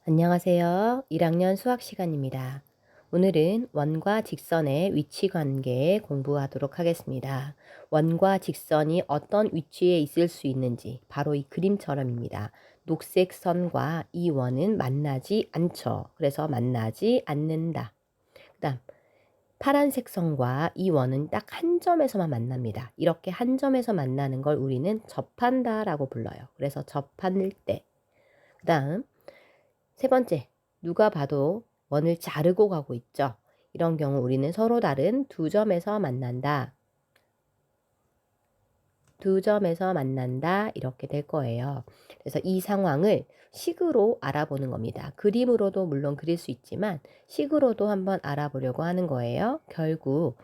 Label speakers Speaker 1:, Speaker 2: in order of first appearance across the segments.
Speaker 1: 안녕하세요. 1학년 수학 시간입니다. 오늘은 원과 직선의 위치 관계 공부하도록 하겠습니다. 원과 직선이 어떤 위치에 있을 수 있는지 바로 이 그림처럼입니다. 녹색 선과 이 원은 만나지 않죠. 그래서 만나지 않는다. 그다음 파란색 선과 이 원은 딱 한 점에서만 만납니다. 이렇게 한 점에서 만나는 걸 우리는 접한다라고 불러요. 그래서 접할 때. 그다음 세 번째, 누가 봐도 원을 자르고 가고 있죠. 이런 경우 우리는 서로 다른 두 점에서 만난다. 두 점에서 만난다. 이렇게 될 거예요. 그래서 이 상황을 식으로 알아보는 겁니다. 그림으로도 물론 그릴 수 있지만 식으로도 한번 알아보려고 하는 거예요. 결국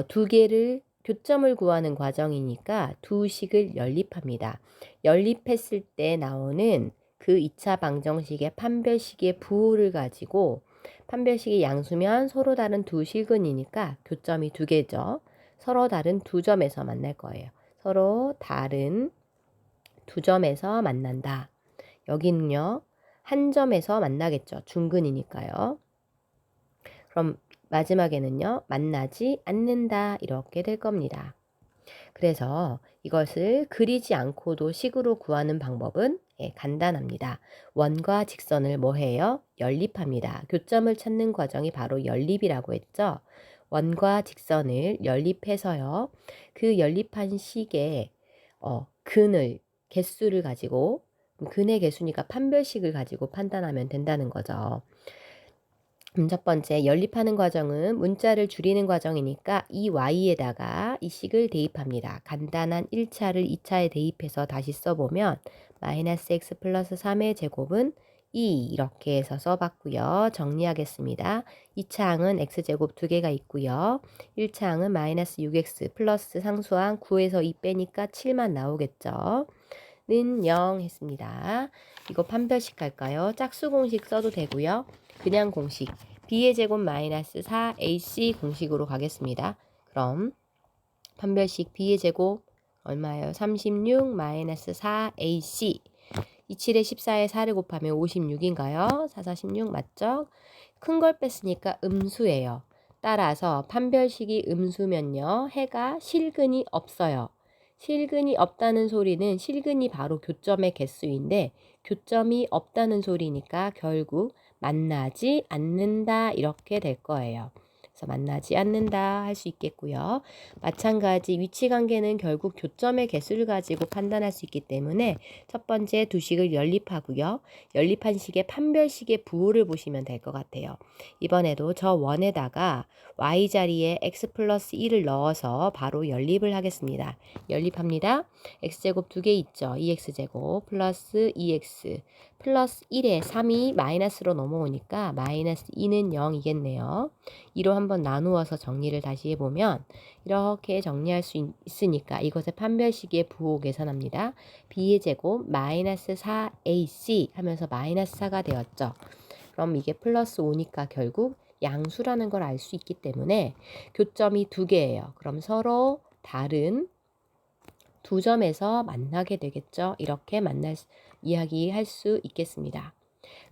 Speaker 1: 두 개를 교점을 구하는 과정이니까 두 식을 연립합니다. 연립했을 때 나오는 그 2차 방정식의 판별식의 부호를 가지고 판별식이 양수면 서로 다른 두 실근이니까 교점이 두 개죠. 서로 다른 두 점에서 만날 거예요. 서로 다른 두 점에서 만난다. 여기는요, 한 점에서 만나겠죠. 중근이니까요. 그럼 마지막에는요, 만나지 않는다. 이렇게 될 겁니다. 그래서 이것을 그리지 않고도 식으로 구하는 방법은 간단합니다. 원과 직선을 뭐 해요? 연립합니다. 교점을 찾는 과정이 바로 연립이라고 했죠. 원과 직선을 연립해서요. 그 연립한 식의 근을 개수를 가지고 근의 개수니까 판별식을 가지고 판단하면 된다는 거죠. 첫 번째, 연립하는 과정은 문자를 줄이는 과정이니까 이 y에다가 이 식을 대입합니다. 간단한 1차를 2차에 대입해서 다시 써보면 마이너스 x 플러스 3의 제곱은 2 이렇게 해서 써봤고요. 정리하겠습니다. 2차 항은 x제곱 2개가 있고요. 1차 항은 마이너스 6x 플러스 상수항 9에서 2 빼니까 7만 나오겠죠. 는 0 했습니다. 이거 판별식 할까요? 짝수 공식 써도 되고요. 그냥 공식 b의 제곱 마이너스 4ac 공식으로 가겠습니다. 그럼 판별식 b의 제곱 얼마예요? 36 마이너스 4ac 27에 14에 4를 곱하면 56인가요? 4, 46 맞죠? 큰 걸 뺐으니까 음수예요. 따라서 판별식이 음수면요. 해가 실근이 없어요. 실근이 없다는 소리는 실근이 바로 교점의 개수인데 교점이 없다는 소리니까 결국 만나지 않는다 이렇게 될 거예요. 그래서 만나지 않는다 할 수 있겠고요. 마찬가지 위치관계는 결국 교점의 개수를 가지고 판단할 수 있기 때문에 첫 번째 두 식을 연립하고요. 연립한 식의 판별식의 부호를 보시면 될 것 같아요. 이번에도 저 원에다가 y 자리에 x 플러스 1을 넣어서 바로 연립을 하겠습니다. 연립합니다. x제곱 2개 있죠. 2x제곱 플러스 2x 플러스 1에 3이 마이너스로 넘어오니까 마이너스 2는 0이겠네요. 2로 한번 나누어서 정리를 다시 해보면 이렇게 정리할 수 있으니까 이것의 판별식의 부호 계산합니다. b의 제곱 마이너스 4ac 하면서 마이너스 4가 되었죠. 그럼 이게 플러스 5니까 결국 양수라는 걸 알 수 있기 때문에 교점이 두 개예요. 그럼 서로 다른 두 점에서 만나게 되겠죠. 이렇게 이야기할 수 있겠습니다.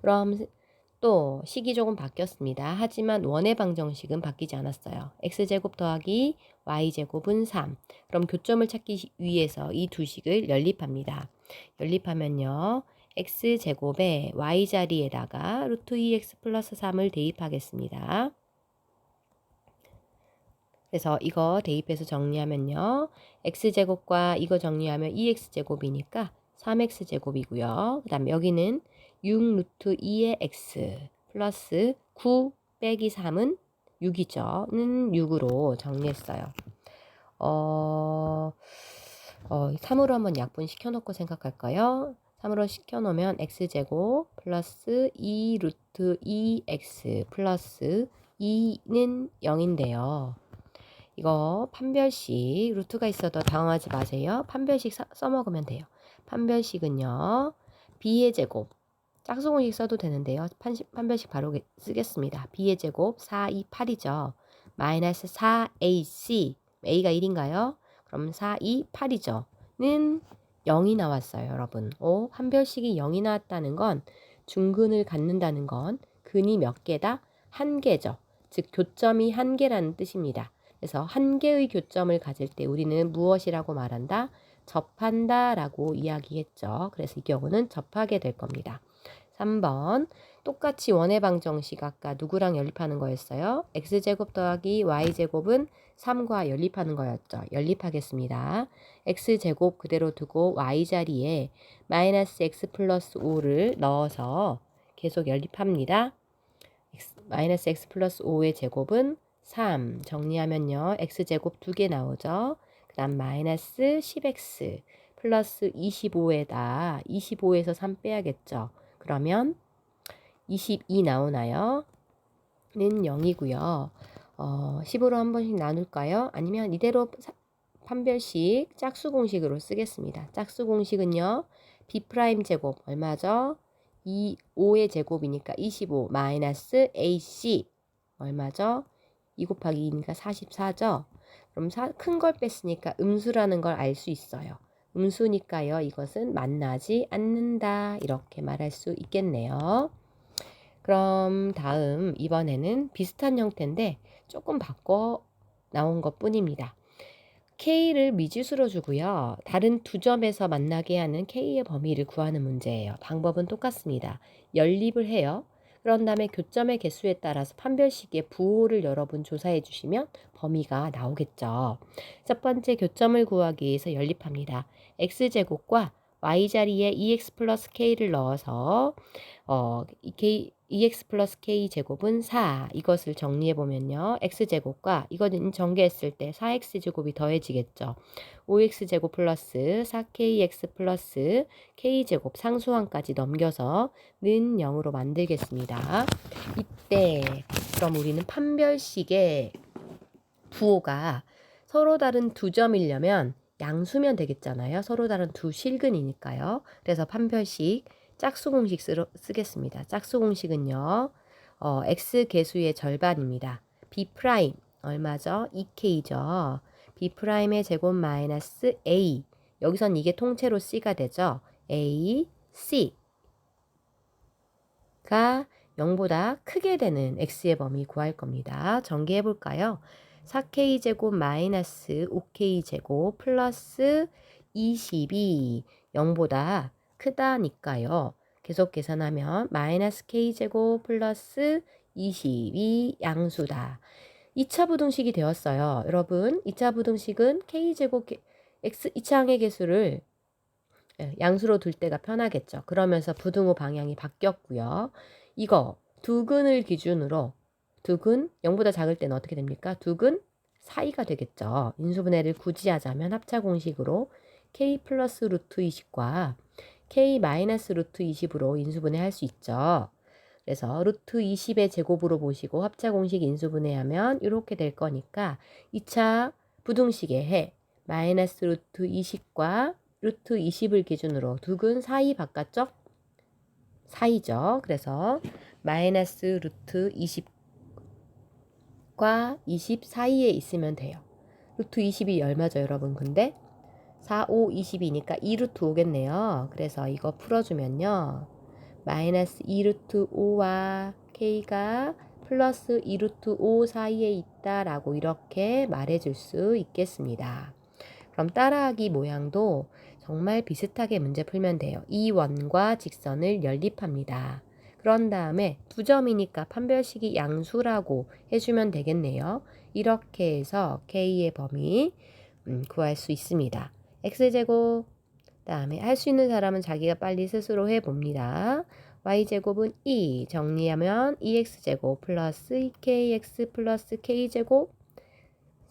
Speaker 1: 그럼 또 식이 조금 바뀌었습니다. 하지만 원의 방정식은 바뀌지 않았어요. x제곱 더하기 y제곱은 3. 그럼 교점을 찾기 위해서 이 두 식을 연립합니다. 연립하면요. x제곱에 y자리에다가 루트 2x 플러스 3을 대입하겠습니다. 그래서 이거 대입해서 정리하면요. x제곱과 이거 정리하면 2x제곱이니까 3x제곱이고요. 그 다음에 여기는 6 루트 2의 x 플러스 9 빼기 3은 6이죠. 는 6으로 정리했어요. 3으로 한번 약분시켜 놓고 생각할까요? 3으로 시켜놓으면 x제곱 플러스 2 루트 2x 플러스 2는 0인데요. 이거 판별식 루트가 있어도 당황하지 마세요. 판별식 써먹으면 돼요. 판별식은요. b의 제곱 짝수공식 써도 되는데요. 판별식 바로 쓰겠습니다. b의 제곱 4, 2, 8이죠. 마이너스 4ac a가 1인가요? 그럼 4, 2, 8이죠. 는 0이 나왔어요. 여러분. 판별식이 0이 나왔다는 건 중근을 갖는다는 건 근이 몇 개다? 한 개죠. 즉 교점이 한 개라는 뜻입니다. 그래서 한 개의 교점을 가질 때 우리는 무엇이라고 말한다? 접한다 라고 이야기했죠. 그래서 이 경우는 접하게 될 겁니다. 3번 똑같이 원의 방정식 아까 누구랑 연립하는 거였어요? x제곱 더하기 y제곱은 3과 연립하는 거였죠. 연립하겠습니다. x제곱 그대로 두고 y자리에 마이너스 x 플러스 5를 넣어서 계속 연립합니다. 마이너스 x 플러스 5의 제곱은 3 정리하면요. x제곱 2개 나오죠. 그 다음 마이너스 10x 플러스 25에다 25에서 3 빼야겠죠. 그러면 22 나오나요? 는 0이고요. 10으로 한 번씩 나눌까요? 아니면 이대로 판별식 짝수 공식으로 쓰겠습니다. 짝수 공식은요. b' 제곱 얼마죠? 5의 제곱이니까 25 마이너스 ac 얼마죠? 2 곱하기 2니까 44죠? 그럼 큰 걸 뺐으니까 음수라는 걸 알 수 있어요. 음수니까요. 이것은 만나지 않는다. 이렇게 말할 수 있겠네요. 그럼 다음 이번에는 비슷한 형태인데 조금 바꿔 나온 것 뿐입니다. K를 미지수로 주고요. 다른 두 점에서 만나게 하는 K의 범위를 구하는 문제예요. 방법은 똑같습니다. 연립을 해요. 그런 다음에 교점의 개수에 따라서 판별식의 부호를 여러분 조사해 주시면 범위가 나오겠죠. 첫 번째 교점을 구하기 위해서 연립합니다. X제곱과 Y자리에 2X 플러스 K를 넣어서 EX 플러스 K 제곱은 4 이것을 정리해 보면요. X제곱과 이거는 전개했을 때 4X 제곱이 더해지겠죠. 5X 제곱 플러스 4KX 플러스 K 제곱 상수항까지 넘겨서 는 0으로 만들겠습니다. 이때 그럼 우리는 판별식의 부호가 서로 다른 두 점이려면 양수면 되겠잖아요. 서로 다른 두 실근이니까요. 그래서 판별식 짝수 공식 쓰겠습니다. 짝수 공식은요. x 개수의 절반입니다. b' 얼마죠? 2k죠. b'의 제곱 마이너스 a 여기선 이게 통째로 c가 되죠. a, c가 0보다 크게 되는 x의 범위 구할 겁니다. 전개해 볼까요? 4k제곱 마이너스 5k제곱 플러스 20이 0보다 크다니까요. 계속 계산하면 마이너스 k제곱 플러스 20이 양수다. 2차 부등식이 되었어요. 여러분 2차 부등식은 k제곱 x 2차항의 개수를 양수로 둘 때가 편하겠죠. 그러면서 부등호 방향이 바뀌었고요. 이거 두근을 기준으로 두근 0보다 작을 때는 어떻게 됩니까? 두근 사이가 되겠죠. 인수분해를 굳이 하자면 합차 공식으로 k 플러스 루트 20과 k 마이너스 루트 20으로 인수분해 할 수 있죠. 그래서 루트 20의 제곱으로 보시고 합차 공식 인수분해하면 이렇게 될 거니까 2차 부등식의 해 마이너스 루트 20과 루트 20을 기준으로 두근 사이 바깥쪽 사이죠. 그래서 마이너스 루트 20과 20 사이에 있으면 돼요. 루트 20이 얼마죠, 여러분? 근데 4, 5, 20이니까 2루트 5겠네요. 그래서 이거 풀어주면요. 마이너스 2루트 5와 k가 플러스 2루트 5 사이에 있다라고 이렇게 말해줄 수 있겠습니다. 그럼 따라하기 모양도 정말 비슷하게 문제 풀면 돼요. 이 원과 직선을 연립합니다. 그런 다음에 두 점이니까 판별식이 양수라고 해주면 되겠네요. 이렇게 해서 K의 범위 구할 수 있습니다. X제곱 다음에 할 수 있는 사람은 자기가 빨리 스스로 해봅니다. Y제곱은 2 정리하면 2X제곱 플러스 2KX 플러스 K제곱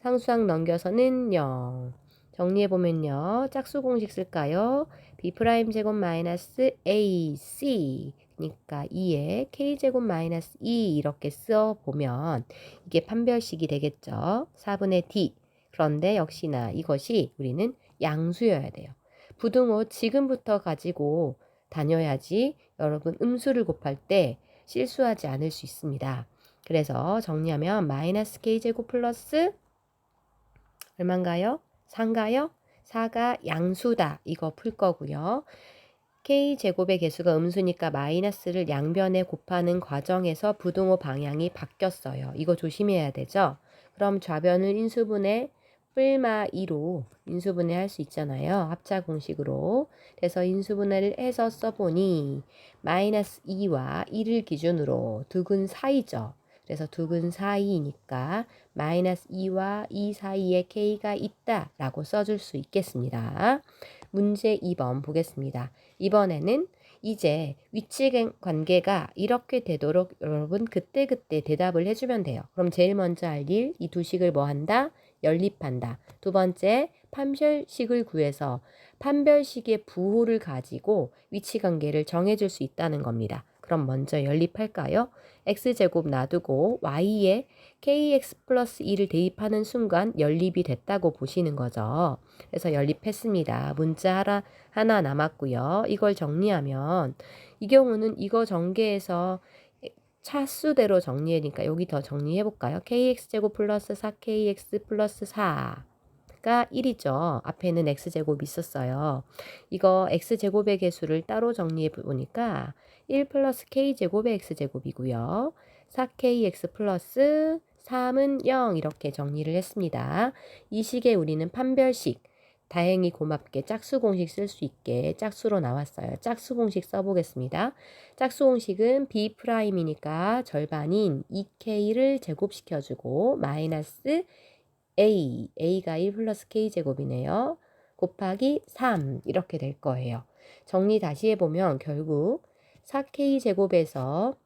Speaker 1: 상수항 넘겨서는 0 정리해보면요. 짝수 공식 쓸까요? B' 제곱 마이너스 AC 그러니까 2에 K제곱 마이너스 2 이렇게 써보면 이게 판별식이 되겠죠. 4분의 D 그런데 역시나 이것이 우리는 양수여야 돼요. 부등호 지금부터 가지고 다녀야지 여러분 음수를 곱할 때 실수하지 않을 수 있습니다. 그래서 정리하면 마이너스 K제곱 플러스 얼마인가요? 4인가요? 4가 양수다. 이거 풀 거고요. k제곱의 개수가 음수니까 마이너스를 양변에 곱하는 과정에서 부등호 방향이 바뀌었어요. 이거 조심해야 되죠. 그럼 좌변을 인수분해 뿔마 2로 인수분해 할 수 있잖아요. 합차 공식으로. 그래서 인수분해를 해서 써보니 마이너스 2와 1을 기준으로 두근 사이죠. 그래서 두근 사이니까 마이너스 2와 2 사이에 k가 있다라고 써줄 수 있겠습니다. 문제 2번 보겠습니다. 이번에는 이제 위치 관계가 이렇게 되도록 여러분 그때그때 대답을 해주면 돼요. 그럼 제일 먼저 할 일, 이 두 식을 뭐 한다? 연립한다. 두 번째, 판별식을 구해서 판별식의 부호를 가지고 위치 관계를 정해줄 수 있다는 겁니다. 그럼 먼저 연립할까요? x제곱 놔두고 y에 kx 플러스 2를 대입하는 순간 연립이 됐다고 보시는 거죠. 그래서 연립했습니다. 문자 하나 남았고요. 이걸 정리하면 이 경우는 이거 전개해서 차수대로 정리하니까 여기 더 정리해볼까요? kx제곱 플러스 4kx 플러스 4가 1이죠. 앞에는 x제곱 있었어요. 이거 x제곱의 개수를 따로 정리해보니까 1 플러스 k제곱의 x제곱이고요. 4kx 플러스 3은 0 이렇게 정리를 했습니다. 이 식에 우리는 판별식 다행히 고맙게 짝수 공식 쓸 수 있게 짝수로 나왔어요. 짝수 공식 써보겠습니다. 짝수 공식은 B'이니까 절반인 2K를 제곱시켜주고 마이너스 A가 1 플러스 K제곱이네요. 곱하기 3 이렇게 될 거예요. 정리 다시 해보면 결국 4K제곱에서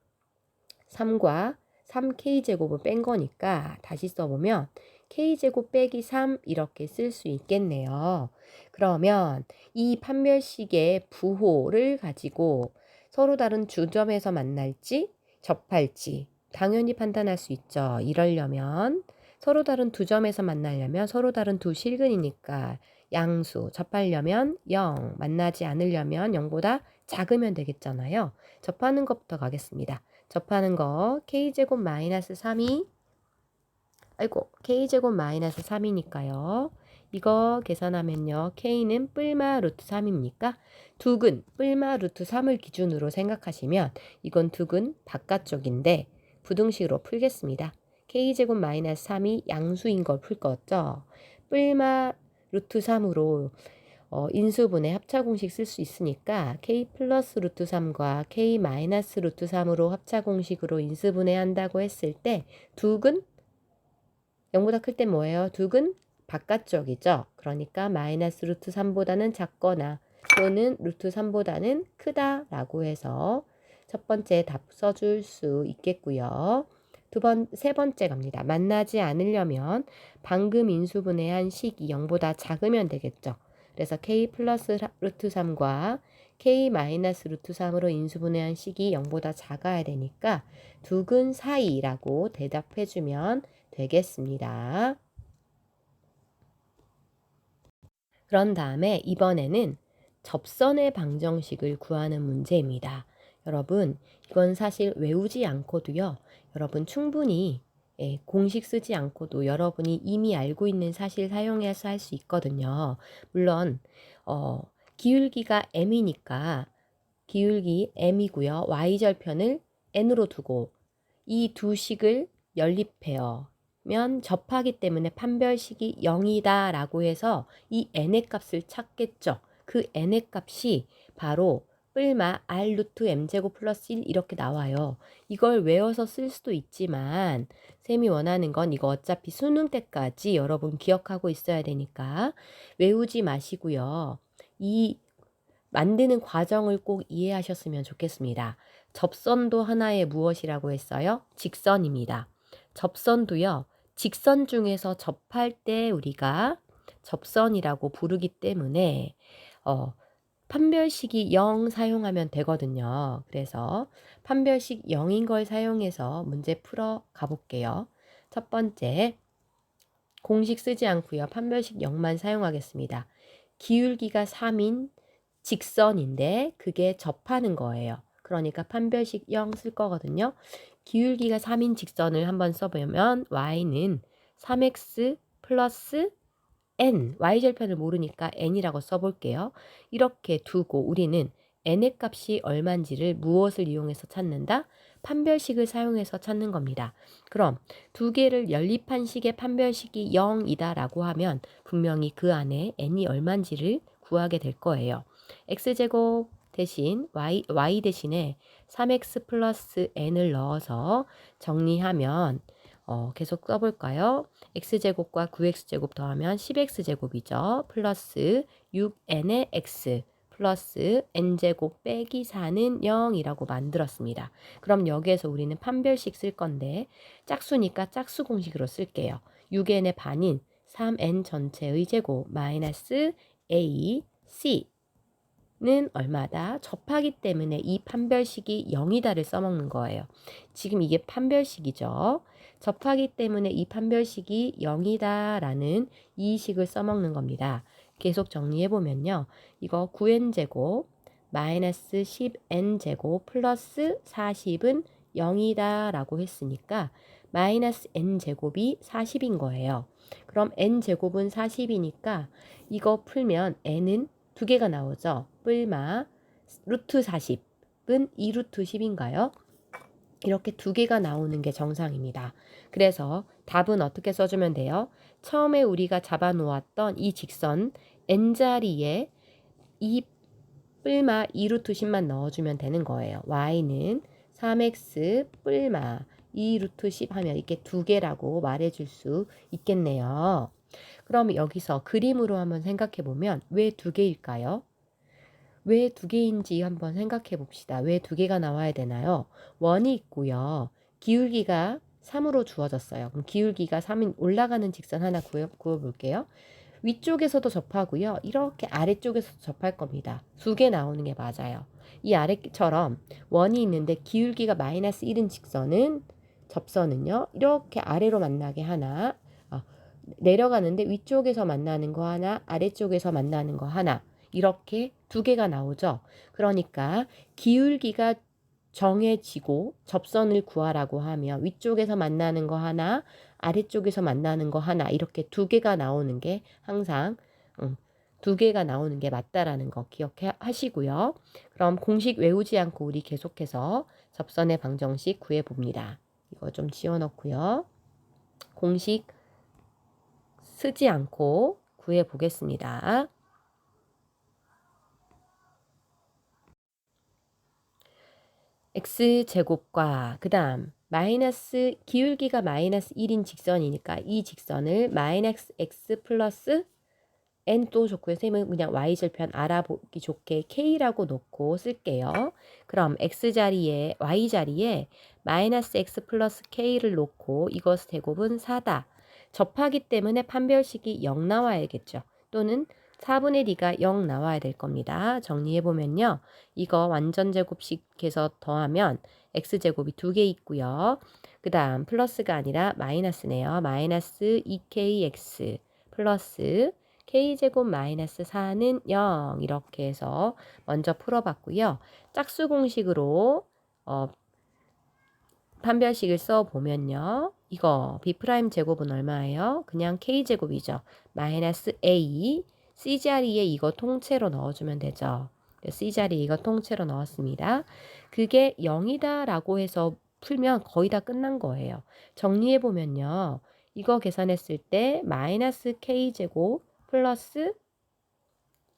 Speaker 1: 3과 3K제곱을 뺀 거니까 다시 써보면 K제곱 빼기 3 이렇게 쓸 수 있겠네요. 그러면 이 판별식의 부호를 가지고 서로 다른 주점에서 만날지 접할지 당연히 판단할 수 있죠. 이러려면 서로 다른 두 점에서 만나려면 서로 다른 두 실근이니까 양수, 접하려면 0, 만나지 않으려면 0보다 작으면 되겠잖아요. 접하는 것부터 가겠습니다. 접하는 거 k제곱 마이너스 3이 k제곱 마이너스 3이니까요. 이거 계산하면요. k는 뿔마 루트 3입니까? 두근 뿔마 루트 3을 기준으로 생각하시면 이건 두근 바깥쪽인데 부등식으로 풀겠습니다. k제곱 마이너스 3이 양수인 걸 풀 거죠. 뿔마 루트 3으로 인수분해 합차 공식 쓸 수 있으니까 k 플러스 루트 3과 k 마이너스 루트 3으로 합차 공식으로 인수분해 한다고 했을 때 두근 0보다 클 때 뭐예요? 두근 바깥쪽이죠. 그러니까 마이너스 루트 3보다는 작거나 또는 루트 3보다는 크다라고 해서 첫 번째 답 써줄 수 있겠고요. 세 번째 갑니다. 만나지 않으려면 방금 인수분해한 식이 0보다 작으면 되겠죠. 그래서 k 플러스 루트 3과 k 마이너스 루트 3으로 인수분해한 식이 0보다 작아야 되니까 두근 사이라고 대답해주면 되겠습니다. 그런 다음에 이번에는 접선의 방정식을 구하는 문제입니다. 여러분 이건 사실 외우지 않고도요. 여러분 충분히 공식 쓰지 않고도 여러분이 이미 알고 있는 사실 사용해서 할 수 있거든요. 물론 기울기가 m이니까 기울기 m이고요. y절편을 n으로 두고 이 두 식을 연립해요. 면 접하기 때문에 판별식이 0이다 라고 해서 이 n의 값을 찾겠죠. 그 n의 값이 바로 뿔마 r 루트 m제곱 플러스 1 이렇게 나와요. 이걸 외워서 쓸 수도 있지만 쌤이 원하는 건 이거 어차피 수능 때까지 여러분 기억하고 있어야 되니까 외우지 마시고요. 이 만드는 과정을 꼭 이해하셨으면 좋겠습니다. 접선도 하나의 무엇이라고 했어요? 직선입니다. 접선도요. 직선 중에서 접할 때 우리가 접선이라고 부르기 때문에 판별식이 0 사용하면 되거든요. 그래서 판별식 0인 걸 사용해서 문제 풀어 가볼게요. 첫 번째, 공식 쓰지 않고요. 판별식 0만 사용하겠습니다. 기울기가 3인 직선인데 그게 접하는 거예요. 그러니까 판별식 0 쓸 거거든요. 기울기가 3인 직선을 한번 써보면 y는 3x 플러스 n, y절편을 모르니까 n이라고 써볼게요. 이렇게 두고 우리는 n의 값이 얼마인지를 무엇을 이용해서 찾는다? 판별식을 사용해서 찾는 겁니다. 그럼 두 개를 연립한 식의 판별식이 0이다 라고 하면 분명히 그 안에 n이 얼마인지를 구하게 될 거예요. x제곱 대신 y 대신에 3x 플러스 n을 넣어서 정리하면 계속 써볼까요? x제곱과 9x제곱 더하면 10x제곱이죠. 플러스 6n의 x 플러스 n제곱 빼기 4는 0이라고 만들었습니다. 그럼 여기에서 우리는 판별식 쓸 건데 짝수니까 짝수 공식으로 쓸게요. 6n의 반인 3n 전체의 제곱 마이너스 a, c는 얼마다? 접하기 때문에 이 판별식이 0이다를 써먹는 거예요. 지금 이게 판별식이죠. 접하기 때문에 이 판별식이 0이다라는 이 식을 써먹는 겁니다. 계속 정리해보면요. 이거 9n제곱 마이너스 10n제곱 플러스 40은 0이다 라고 했으니까 마이너스 n제곱이 40인 거예요. 그럼 n제곱은 40이니까 이거 풀면 n은 두 개가 나오죠. 뿔마 루트 40은 2루트 10인가요? 이렇게 두 개가 나오는 게 정상입니다. 그래서 답은 어떻게 써주면 돼요? 처음에 우리가 잡아놓았던 이 직선 n자리에 이 뿔마 2루트 10만 넣어주면 되는 거예요. y는 3x 뿔마 2루트 10 하면 이렇게 두 개라고 말해줄 수 있겠네요. 그럼 여기서 그림으로 한번 생각해 보면 왜 두 개일까요? 왜 두 개인지 한번 생각해 봅시다. 왜 두 개가 나와야 되나요? 원이 있고요. 기울기가 3으로 주어졌어요. 그럼 기울기가 3인 올라가는 직선 하나 구워 볼게요. 위쪽에서도 접하고요. 이렇게 아래쪽에서도 접할 겁니다. 두 개 나오는 게 맞아요. 이 아래처럼 원이 있는데 기울기가 마이너스 1인 직선은 접선은요. 이렇게 아래로 만나게 하나 내려가는데 위쪽에서 만나는 거 하나 아래쪽에서 만나는 거 하나 이렇게 두 개가 나오죠. 그러니까 기울기가 정해지고 접선을 구하라고 하면 위쪽에서 만나는 거 하나 아래쪽에서 만나는 거 하나 이렇게 두 개가 나오는 게 항상 두 개가 나오는 게 맞다라는 거 기억하시고요. 그럼 공식 외우지 않고 우리 계속해서 접선의 방정식 구해봅니다. 이거 좀 지워놓고요. 공식 쓰지 않고 구해보겠습니다. x제곱과 그 다음 마이너스 기울기가 마이너스 1인 직선이니까 이 직선을 마이너스 x 플러스 n 또 좋고요. 선생님은 그냥 y절편 알아보기 좋게 k라고 놓고 쓸게요. 그럼 x자리에 y자리에 마이너스 x 플러스 k를 놓고 이것 제곱은 4다. 접하기 때문에 판별식이 0 나와야겠죠. 또는 4분의 d가 0 나와야 될 겁니다. 정리해보면요. 이거 완전제곱식해서 더하면 x제곱이 두 개 있고요. 그 다음 플러스가 아니라 마이너스네요. 마이너스 2kx 플러스 k제곱 마이너스 4는 0 이렇게 해서 먼저 풀어봤고요. 짝수 공식으로 판별식을 써보면요. 이거 b' 제곱은 얼마예요? 그냥 k제곱이죠. 마이너스 a c자리에 이거 통째로 넣어주면 되죠. c자리에 이거 통째로 넣었습니다. 그게 0이다 라고 해서 풀면 거의 다 끝난 거예요. 정리해보면요. 이거 계산했을 때 마이너스 k제곱 플러스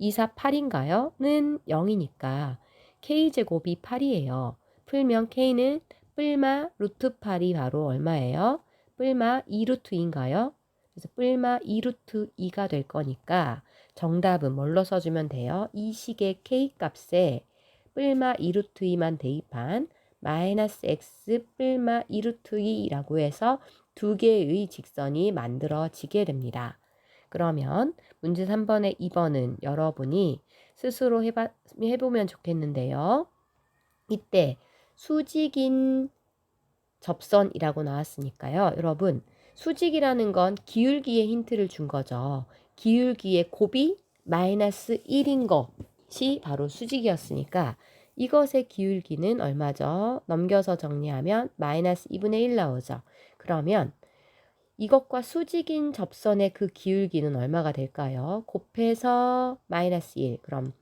Speaker 1: 248인가요? 는 0이니까 k제곱이 8이에요. 풀면 k는 뿔마 루트 8이 바로 얼마예요? 뿔마 2루트인가요? 그래서 뿔마 2루트 2가 될 거니까 정답은 뭘로 써주면 돼요? 이 식의 k 값에 뿔마 2루트 2만 대입한 마이너스 x 뿔마 2루트 2라고 해서 두 개의 직선이 만들어지게 됩니다. 그러면 문제 3번에 2번은 여러분이 스스로 해보면 좋겠는데요. 이때 수직인 접선이라고 나왔으니까요. 여러분 수직이라는 건 기울기에 힌트를 준 거죠. 기울기의 곱이 마이너스 1인 것이 바로 수직이었으니까 이것의 기울기는 얼마죠? 넘겨서 정리하면 마이너스 2분의 1 나오죠. 그러면 이것과 수직인 접선의 그 기울기는 얼마가 될까요? 곱해서 마이너스 1. 그럼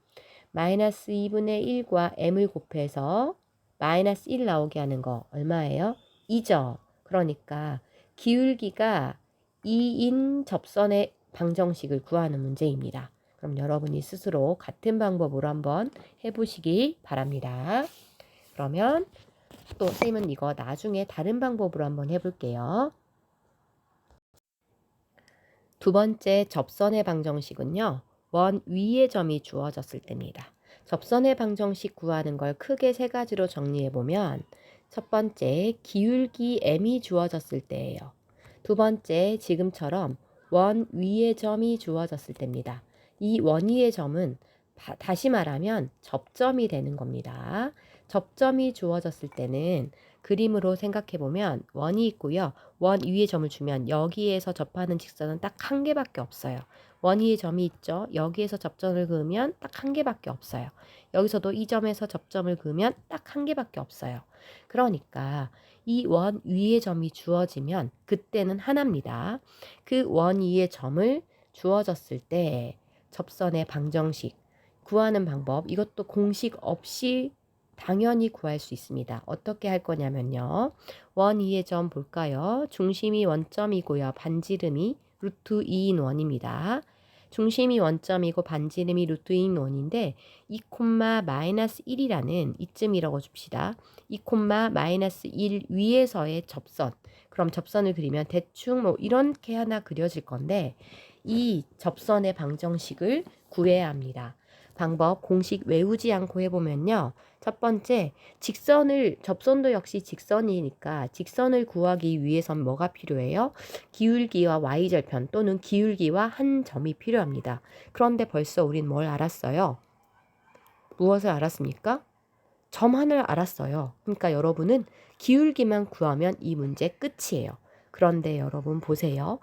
Speaker 1: 마이너스 2분의 1과 m을 곱해서 마이너스 1 나오게 하는 거 얼마예요? 2죠. 그러니까 기울기가 2인 접선의 방정식을 구하는 문제입니다. 그럼 여러분이 스스로 같은 방법으로 한번 해보시기 바랍니다. 그러면 또 쌤은 이거 나중에 다른 방법으로 한번 해볼게요. 두 번째 접선의 방정식은요. 원 위의 점이 주어졌을 때입니다. 접선의 방정식 구하는 걸 크게 세 가지로 정리해보면 첫 번째 기울기 m이 주어졌을 때예요. 두 번째 지금처럼 원 위의 점이 주어졌을 때입니다. 이 원 위의 점은 다시 말하면 접점이 되는 겁니다. 접점이 주어졌을 때는 그림으로 생각해보면 원이 있고요. 원 위에 점을 주면 여기에서 접하는 직선은 딱 한 개밖에 없어요. 원 위에 점이 있죠. 여기에서 접점을 그으면 딱 한 개밖에 없어요. 여기서도 이 점에서 접점을 그으면 딱 한 개밖에 없어요. 그러니까 이 원 위에 점이 주어지면 그때는 하나입니다. 그 원 위에 점을 주어졌을 때 접선의 방정식 구하는 방법, 이것도 공식 없이 당연히 구할 수 있습니다. 어떻게 할 거냐면요. 원 위의 점 볼까요? 중심이 원점이고요. 반지름이 루트 2인 원입니다. 중심이 원점이고 반지름이 루트 2인 원인데 2, 마이너스 1이라는 이쯤이라고 줍시다. 2, 마이너스 1 위에서의 접선. 그럼 접선을 그리면 대충 뭐 이렇게 하나 그려질 건데 이 접선의 방정식을 구해야 합니다. 방법 공식 외우지 않고 해보면요. 첫 번째, 접선도 역시 직선이니까 직선을 구하기 위해선 뭐가 필요해요? 기울기와 y절편 또는 기울기와 한 점이 필요합니다. 그런데 벌써 우린 뭘 알았어요? 무엇을 알았습니까? 점 하나를 알았어요. 그러니까 여러분은 기울기만 구하면 이 문제 끝이에요. 그런데 여러분 보세요.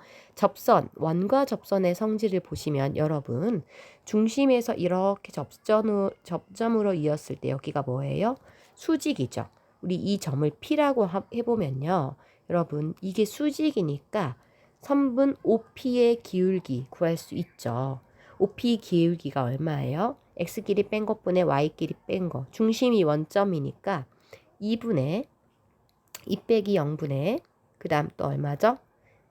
Speaker 1: 원과 접선의 성질을 보시면 여러분 중심에서 이렇게 접점으로 이었을 때 여기가 뭐예요? 수직이죠. 우리 이 점을 P라고 해보면요. 여러분 이게 수직이니까 선분 OP의 기울기 구할 수 있죠. OP 기울기가 얼마예요? x끼리 뺀 것분의 y끼리 뺀 거. 중심이 원점이니까 2분의 2 빼기 0분의 그 다음 또 얼마죠?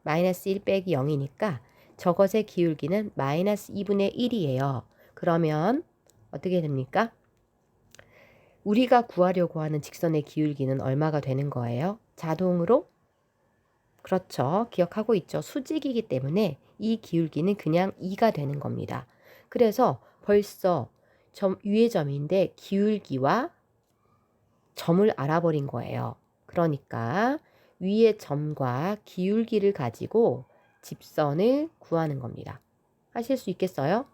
Speaker 1: 마이너스 1 빼기 0이니까 저것의 기울기는 마이너스 2분의 1이에요. 그러면 어떻게 됩니까? 우리가 구하려고 하는 직선의 기울기는 얼마가 되는 거예요? 자동으로? 그렇죠. 기억하고 있죠. 수직이기 때문에 이 기울기는 그냥 2가 되는 겁니다. 그래서 벌써 위의 점인데 기울기와 점을 알아버린 거예요. 그러니까 위의 점과 기울기를 가지고 직선을 구하는 겁니다. 하실 수 있겠어요?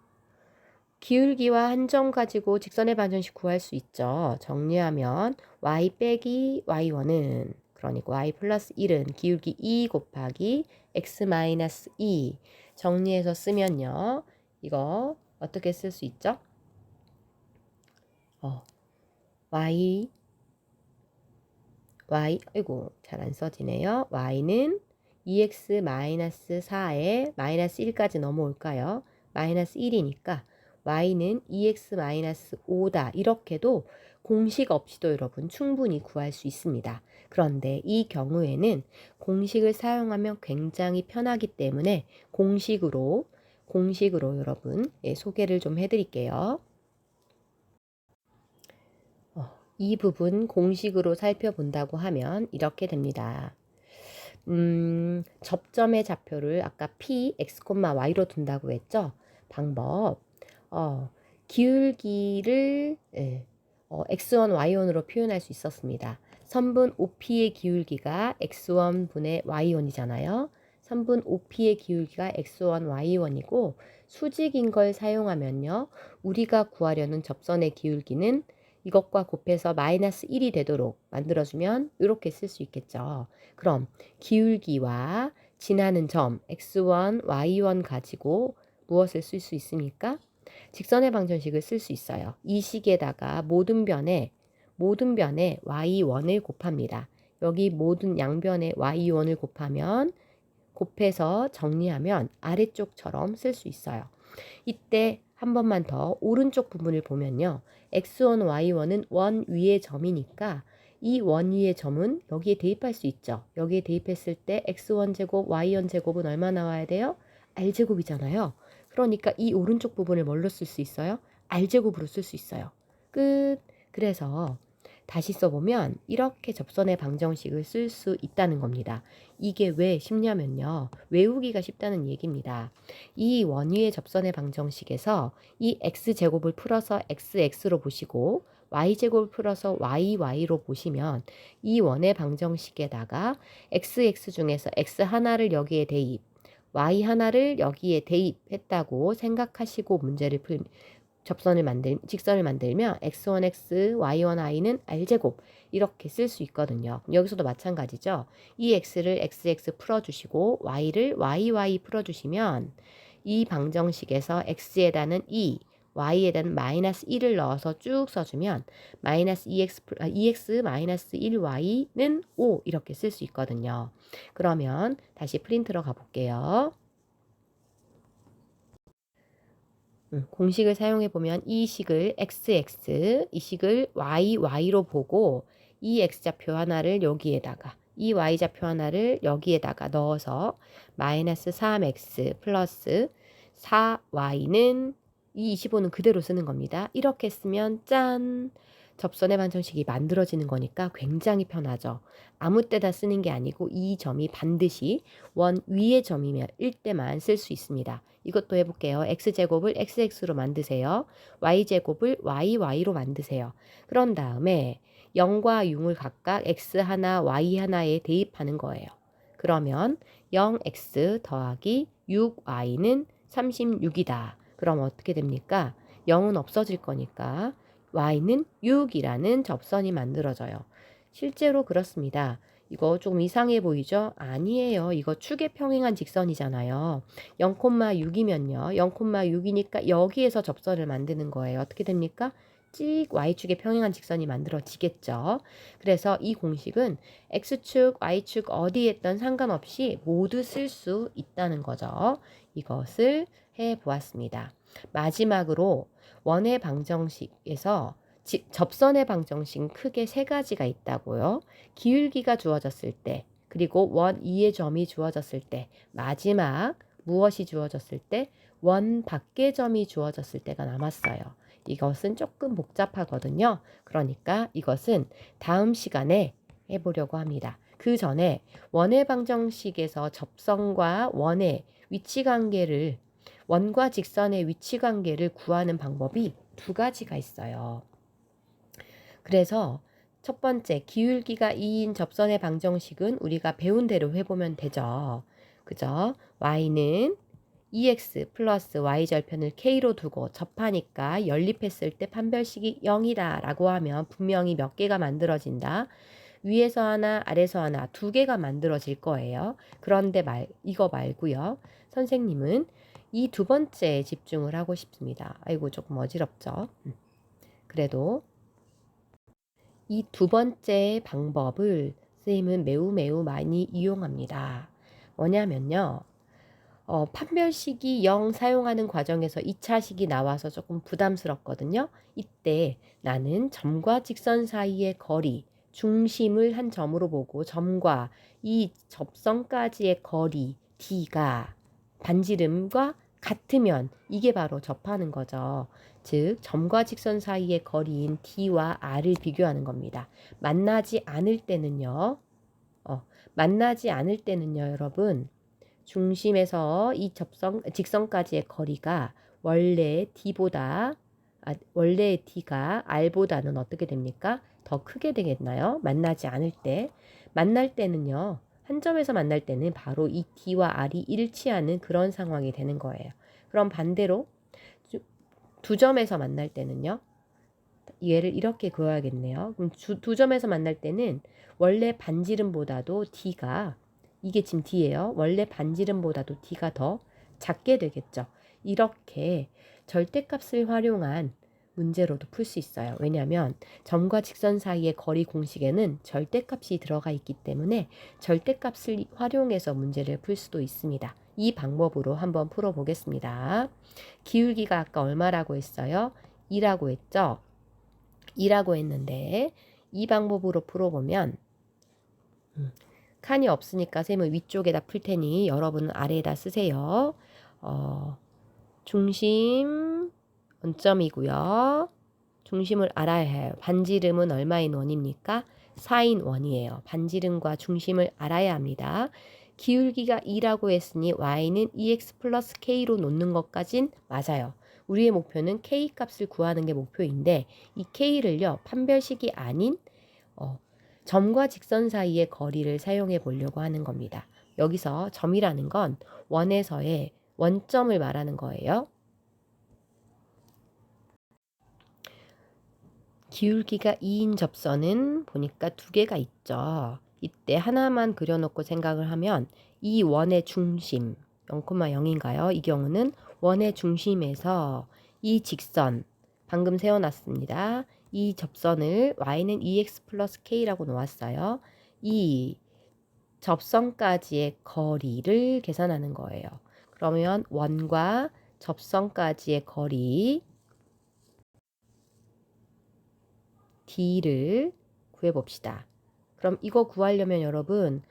Speaker 1: 기울기와 한 점 가지고 직선의 방정식 구할 수 있죠. 정리하면 y 빼기 y1은 그러니까 y 플러스 1은 기울기 2 곱하기 x 마이너스 2 정리해서 쓰면요. 이거 어떻게 쓸 수 있죠? 아이고 잘 안 써지네요. y는 2x 마이너스 4에 마이너스 1까지 넘어올까요? 마이너스 1이니까 y는 2x 마이너스 5다. 이렇게도 공식 없이도 여러분 충분히 구할 수 있습니다. 그런데 이 경우에는 공식을 사용하면 굉장히 편하기 때문에 공식으로 여러분 소개를 좀 해드릴게요. 이 부분 공식으로 살펴본다고 하면 이렇게 됩니다. 접점의 좌표를 아까 p, x, y로 둔다고 했죠? 방법, 기울기를 x1, y1으로 표현할 수 있었습니다. 선분 OP의 기울기가 x1 분의 y1이잖아요. 선분 OP의 기울기가 x1, y1이고 수직인 걸 사용하면요. 우리가 구하려는 접선의 기울기는 이것과 곱해서 마이너스 1이 되도록 만들어주면 이렇게 쓸 수 있겠죠. 그럼 기울기와 지나는 점 x1, y1 가지고 무엇을 쓸 수 있습니까? 직선의 방정식을 쓸 수 있어요. 이 식에다가 모든 변에 y1을 곱합니다. 여기 모든 양변에 y1을 곱해서 정리하면 아래쪽처럼 쓸 수 있어요. 이때 한 번만 더 오른쪽 부분을 보면요. x1, y1은 원 위의 점이니까 이 원 위의 점은 여기에 대입할 수 있죠. 여기에 대입했을 때 x1 제곱, y1 제곱은 얼마 나와야 돼요? r제곱이잖아요. 그러니까 이 오른쪽 부분을 뭘로 쓸 수 있어요? r제곱으로 쓸 수 있어요. 끝. 그래서 다시 써보면 이렇게 접선의 방정식을 쓸 수 있다는 겁니다. 이게 왜 쉽냐면요. 외우기가 쉽다는 얘기입니다. 이 원위의 접선의 방정식에서 이 x제곱을 풀어서 xx로 보시고 y제곱을 풀어서 yy로 보시면 이 원의 방정식에다가 x 중에서 x 하나를 여기에 대입, y 하나를 여기에 대입했다고 생각하시고 직선을 만들면 x1x, y1i는 r제곱 이렇게 쓸 수 있거든요. 여기서도 마찬가지죠. 이 x를 xx 풀어주시고 y를 yy 풀어주시면 이 방정식에서 x에다는 2, y에다는 마이너스 1을 넣어서 쭉 써주면 마이너스 2x 마이너스 1y는 5 이렇게 쓸 수 있거든요. 그러면 다시 프린트로 가볼게요. 공식을 사용해 보면 이 식을 xx, 이 식을 y로 보고 이 x좌표 하나를 여기에다가 이 y좌표 하나를 여기에다가 넣어서 마이너스 3x 플러스 4y는 이 25는 그대로 쓰는 겁니다. 이렇게 쓰면 짠! 접선의 방정식이 만들어지는 거니까 굉장히 편하죠. 아무 때나 쓰는 게 아니고 이 점이 반드시 원 위의 점이면 일 때만 쓸 수 있습니다. 이것도 해볼게요. x제곱을 xx로 만드세요. y제곱을 y로 만드세요. 그런 다음에 0과 6을 각각 x 하나, y 하나에 대입하는 거예요. 그러면 0x 더하기 6y는 36이다. 그럼 어떻게 됩니까? 0은 없어질 거니까 y는 6이라는 접선이 만들어져요. 실제로 그렇습니다. 이거 조금 이상해 보이죠? 아니에요. 이거 축에 평행한 직선이잖아요. 0,6이면요. 0,6이니까 여기에서 접선을 만드는 거예요. 어떻게 됩니까? 찍 y축에 평행한 직선이 만들어지겠죠. 그래서 이 공식은 x축, y축 어디에 있든 상관없이 모두 쓸 수 있다는 거죠. 이것을 해보았습니다. 마지막으로 원의 방정식에서 접선의 방정식은 크게 세 가지가 있다고요. 기울기가 주어졌을 때, 그리고 원 위의 점이 주어졌을 때, 마지막 무엇이 주어졌을 때, 원 밖의 점이 주어졌을 때가 남았어요. 이것은 조금 복잡하거든요. 그러니까 이것은 다음 시간에 해보려고 합니다. 그 전에 원의 방정식에서 접선과 원의 위치 관계를 원과 직선의 위치 관계를 구하는 방법이 두 가지가 있어요. 그래서 첫 번째 기울기가 2인 접선의 방정식은 우리가 배운 대로 해보면 되죠. 그죠? y는 2x 플러스 y절편을 k로 두고 접하니까 연립했을 때 판별식이 0이다 라고 하면 분명히 몇 개가 만들어진다. 위에서 하나 아래서 하나 두 개가 만들어질 거예요. 그런데 이거 말고요. 선생님은 이 두 번째에 집중을 하고 싶습니다. 아이고 조금 어지럽죠. 그래도 이 두 번째 방법을 선생님은 매우 많이 이용합니다. 뭐냐면요. 판별식이 0 사용하는 과정에서 2차식이 나와서 조금 부담스럽거든요. 이때 나는 점과 직선 사이의 거리, 중심을 한 점으로 보고 점과 이 접선까지의 거리 D가 반지름과 같으면 이게 바로 접하는 거죠. 즉 점과 직선 사이의 거리인 D와 R을 비교하는 겁니다. 만나지 않을 때는요. 여러분 중심에서 이 직선까지의 거리가 원래 D가 R보다는 어떻게 됩니까? 더 크게 되겠나요? 만나지 않을 때. 만날 때는요. 한 점에서 만날 때는 바로 이 D와 R이 일치하는 그런 상황이 되는 거예요. 그럼 반대로 두 점에서 만날 때는요. 얘를 이렇게 그어야겠네요. 그럼 두 점에서 만날 때는 원래 반지름보다도 D가 이게 지금 D예요. 원래 반지름보다도 D가 더 작게 되겠죠. 이렇게 절대값을 활용한 문제로도 풀 수 있어요. 왜냐하면 점과 직선 사이의 거리 공식에는 절대값이 들어가 있기 때문에 절대값을 활용해서 문제를 풀 수도 있습니다. 이 방법으로 한번 풀어보겠습니다. 기울기가 아까 얼마라고 했어요? 2라고 했죠? 2라고 했는데 이 방법으로 풀어보면 칸이 없으니까 쌤은 위쪽에다 풀 테니 여러분은 아래에다 쓰세요. 중심 원점이고요. 중심을 알아야 해요. 반지름은 얼마인 원입니까? 4인 원이에요. 반지름과 중심을 알아야 합니다. 기울기가 2라고 했으니 y는 2x 플러스 k로 놓는 것까진 맞아요. 우리의 목표는 k 값을 구하는 게 목표인데 이 k를요. 판별식이 아닌 점과 직선 사이의 거리를 사용해 보려고 하는 겁니다. 여기서 점이라는 건 원에서의 원점을 말하는 거예요. 기울기가 2인 접선은 보니까 두 개가 있죠. 이때 하나만 그려놓고 생각을 하면 이 원의 중심 0,0인가요? 이 경우는 원의 중심에서 이 직선 방금 세워놨습니다. 이 접선을 y는 2x 플러스 k라고 놓았어요. 이 접선까지의 거리를 계산하는 거예요. 그러면 원과 접선까지의 거리 d를 구해봅시다. 그럼 이거 구하려면 여러분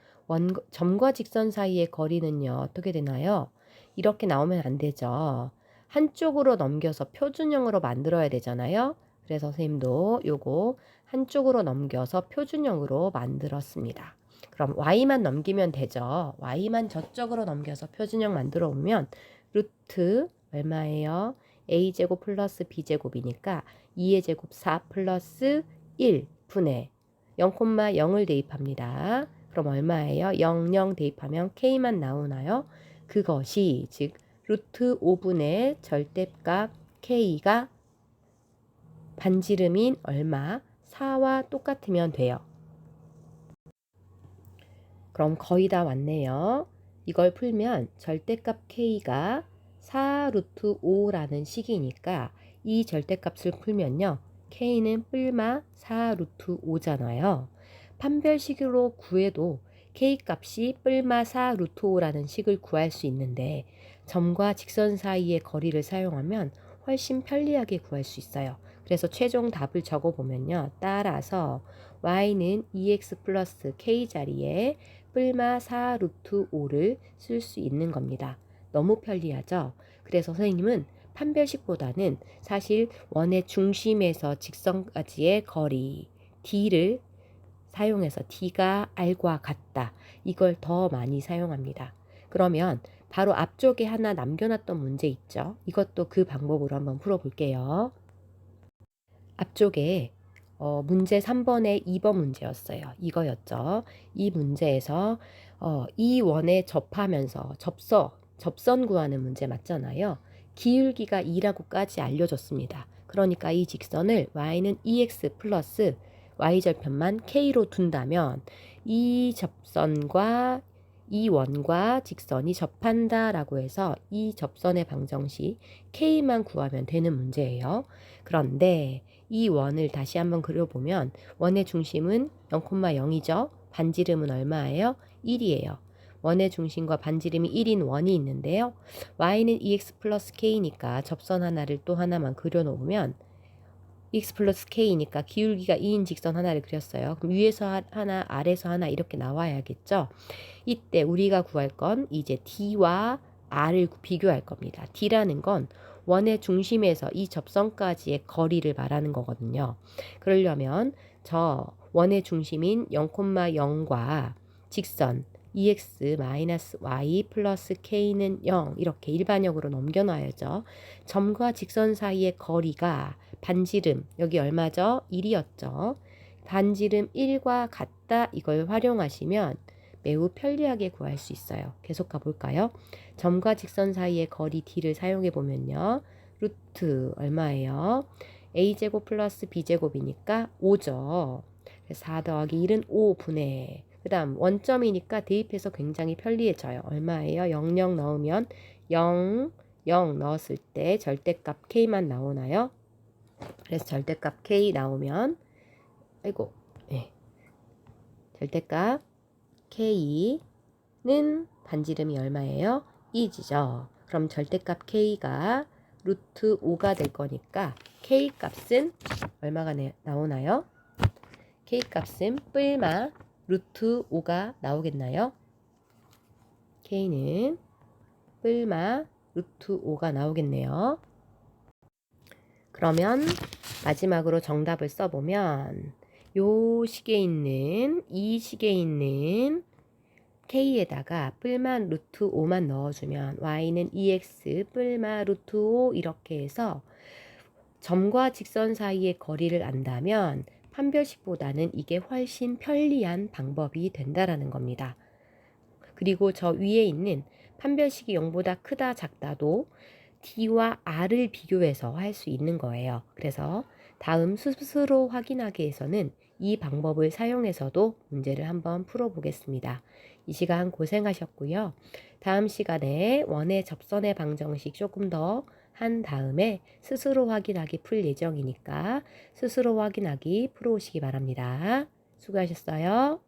Speaker 1: 점과 직선 사이의 거리는요. 어떻게 되나요? 이렇게 나오면 안 되죠. 한쪽으로 넘겨서 표준형으로 만들어야 되잖아요. 그래서 선생님도 요거 한쪽으로 넘겨서 표준형으로 만들었습니다. 그럼 y만 넘기면 되죠. y만 저쪽으로 넘겨서 표준형 만들어 보면 루트 얼마예요? a제곱 플러스 b제곱이니까 2의 제곱 4 플러스 1 분의 0,0을 대입합니다. 그럼 얼마예요? 0, 0 대입하면 k만 나오나요? 그것이 즉 루트 5분의 절대값 k가 반지름인 얼마? 4와 똑같으면 돼요. 그럼 거의 다 왔네요. 이걸 풀면 절대값 k가 4 루트 5라는 식이니까 이 절대값을 풀면요. k는 뿔마 4 루트 5잖아요. 판별식으로 구해도 k 값이 뿔마 4 루트 5라는 식을 구할 수 있는데 점과 직선 사이의 거리를 사용하면 훨씬 편리하게 구할 수 있어요. 그래서 최종 답을 적어보면요. 따라서 y는 2x 플러스 k 자리에 뿔마 4 루트 5를 쓸 수 있는 겁니다. 너무 편리하죠? 그래서 선생님은 판별식보다는 사실 원의 중심에서 직선까지의 거리 d를 사용해서 d가 r과 같다. 이걸 더 많이 사용합니다. 그러면 바로 앞쪽에 하나 남겨놨던 문제 있죠? 이것도 그 방법으로 한번 풀어볼게요. 앞쪽에 문제 3번의 2번 문제였어요. 이거였죠. 이 문제에서 이 원에 접하면서 접선 구하는 문제 맞잖아요. 기울기가 2라고까지 알려줬습니다. 그러니까 이 직선을 y는 2x 플러스 y절편만 k로 둔다면 이 접선과 이 원과 직선이 접한다라고 해서 이 접선의 방정식 k만 구하면 되는 문제예요. 그런데 이 원을 다시 한번 그려보면 원의 중심은 0,0이죠. 반지름은 얼마예요? 1이에요. 원의 중심과 반지름이 1인 원이 있는데요. y는 2x 플러스 k니까 접선 하나를 또 하나만 그려놓으면 x 플러스 k니까 기울기가 2인 직선 하나를 그렸어요. 그럼 위에서 하나, 아래에서 하나 이렇게 나와야겠죠. 이때 우리가 구할 건 이제 d와 r을 비교할 겁니다. d라는 건 원의 중심에서 이 접선까지의 거리를 말하는 거거든요. 그러려면 저 원의 중심인 0,0과 직선 2x-y 플러스 k는 0 이렇게 일반역으로 넘겨놔야죠. 점과 직선 사이의 거리가 반지름 여기 얼마죠? 1이었죠. 반지름 1과 같다 이걸 활용하시면 매우 편리하게 구할 수 있어요. 계속 가볼까요? 점과 직선 사이의 거리 d를 사용해 보면요. 루트 얼마예요? a제곱 플러스 b제곱이니까 5죠. 4 더하기 1은 5분의 그 다음 원점이니까 대입해서 굉장히 편리해져요. 얼마예요? 0, 0 넣으면 0, 0 넣었을 때 절대값 k만 나오나요? 그래서 절대값 k 나오면 아이고 네. 절대값 k는 반지름이 얼마예요? 이지죠. 그럼 절대값 k가 루트 5가 될 거니까 k 값은 얼마가 나오나요? k 값은 뿔마 루트 5가 나오겠나요? k는 뿔마 루트 5가 나오겠네요. 그러면 마지막으로 정답을 써보면 이 식에 있는 k에다가 뿔마 루트 5만 넣어주면 y는 2x 뿔마 루트 5 이렇게 해서 점과 직선 사이의 거리를 안다면 판별식보다는 이게 훨씬 편리한 방법이 된다라는 겁니다. 그리고 저 위에 있는 판별식이 0보다 크다 작다도 D와 R을 비교해서 할 수 있는 거예요. 그래서 다음 스스로 확인하기에서는 이 방법을 사용해서도 문제를 한번 풀어보겠습니다. 이 시간 고생하셨고요. 다음 시간에 원의 접선의 방정식 조금 더 한 다음에 스스로 확인하기 풀 예정이니까 스스로 확인하기 풀어오시기 바랍니다. 수고하셨어요.